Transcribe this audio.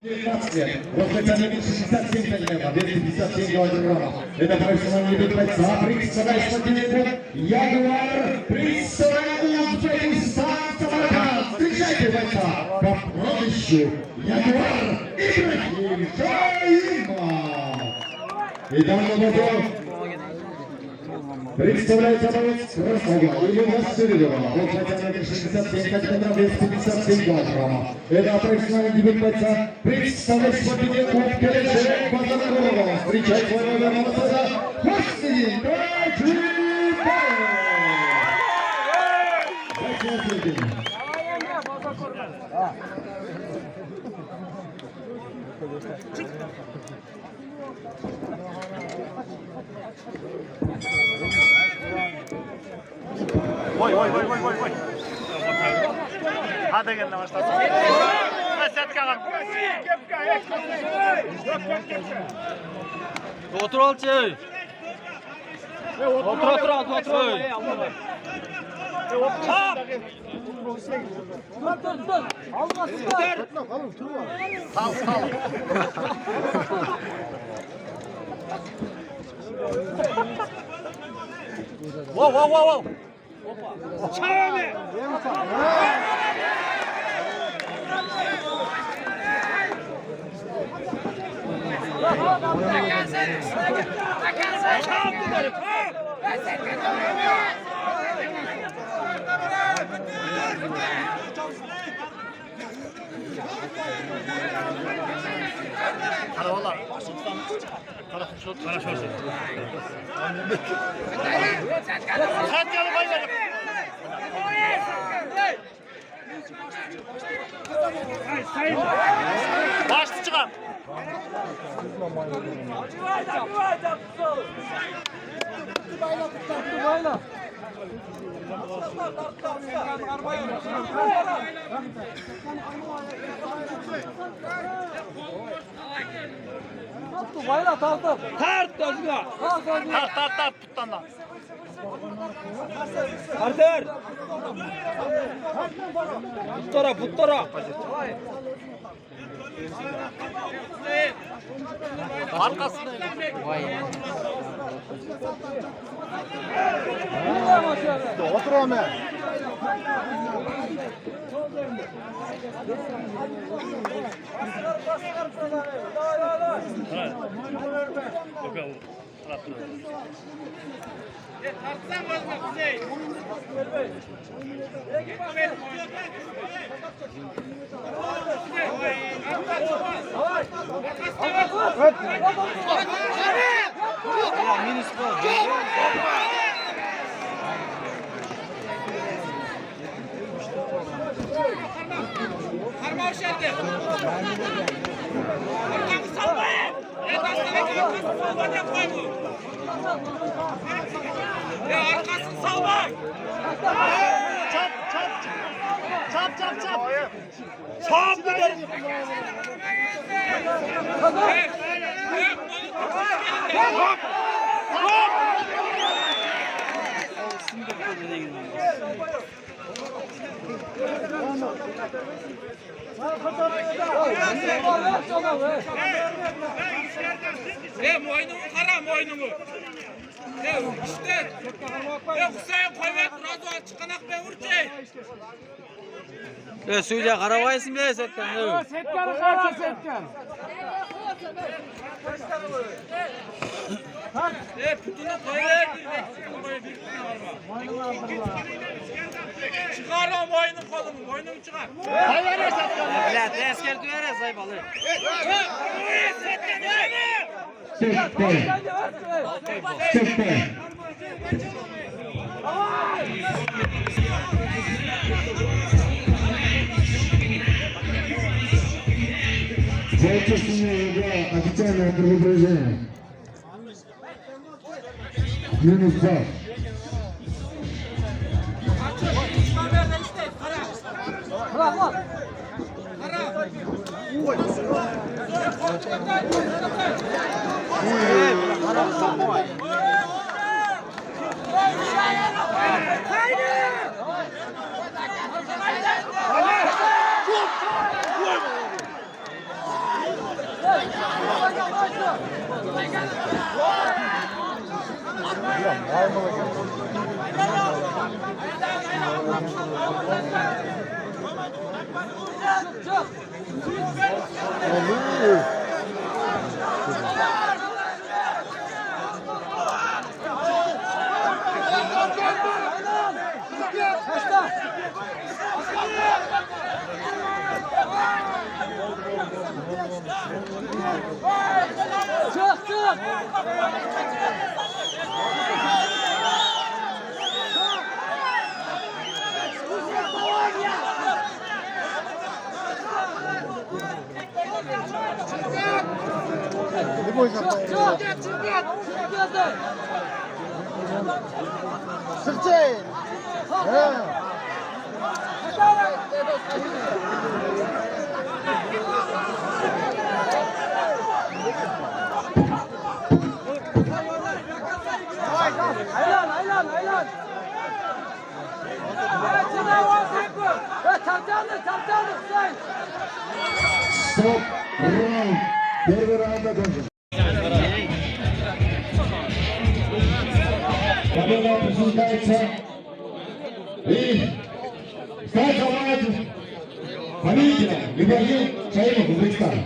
Rozpoczynamy 67 lewa, 257 programa. Это профессиональный бойца, представляет спортивный Ягуар, представляет Узбекистан, Самарканд. Встречайте бойца по прозвищу Ягуар Ибрагим Шаимов. И данный бой представляется боец Красного Ильина Сыридова. Он хотя 67 килограмм, 257 килограмм. Это профессиональный дебют бойца. Представляет спортивный клуб КЛЖ Базарова. Встречать своего верного сада Константин Vay. Hadi gel başlasın. Mesut kalan. Otur al çay. Otur. Sal. Wow. Çağırma. Hadi valla. Kara şorsu. Sen yanı bayılırım. Başlı çıkar. Tart gözüne. Tart puttan da. Tartır. Puttara. Arkasında. Otur Ömer. Tartsan vazma Kuzey. Harma hoş geldin. Arkamı salmayın. Arkasını salmayın koy bu. Ya arkasını salmayın. Çap. Çap gidelim. Moynumu kara moynumu. İşte. Hüseyin koyvet razı çıkanak be vurcay. Suyla karabayısın be Setkan. Setkan'ı kara Setkan. Putunu koyvet. Çıkar o moynu kolumu. Moynumu çıkar. Hayır Setkan. Bilat esker duyarız saybalı. Süper. Зачастую официальное предупреждение. Минус 2. Çık çık. Sıkçı. Aylan, aylan, aylan. Çaptanı, sen. Stop. Round. Первый раунд окончен. Победа присуждается и стать командой победителя Ибрагим Шаимов, Узбекистан.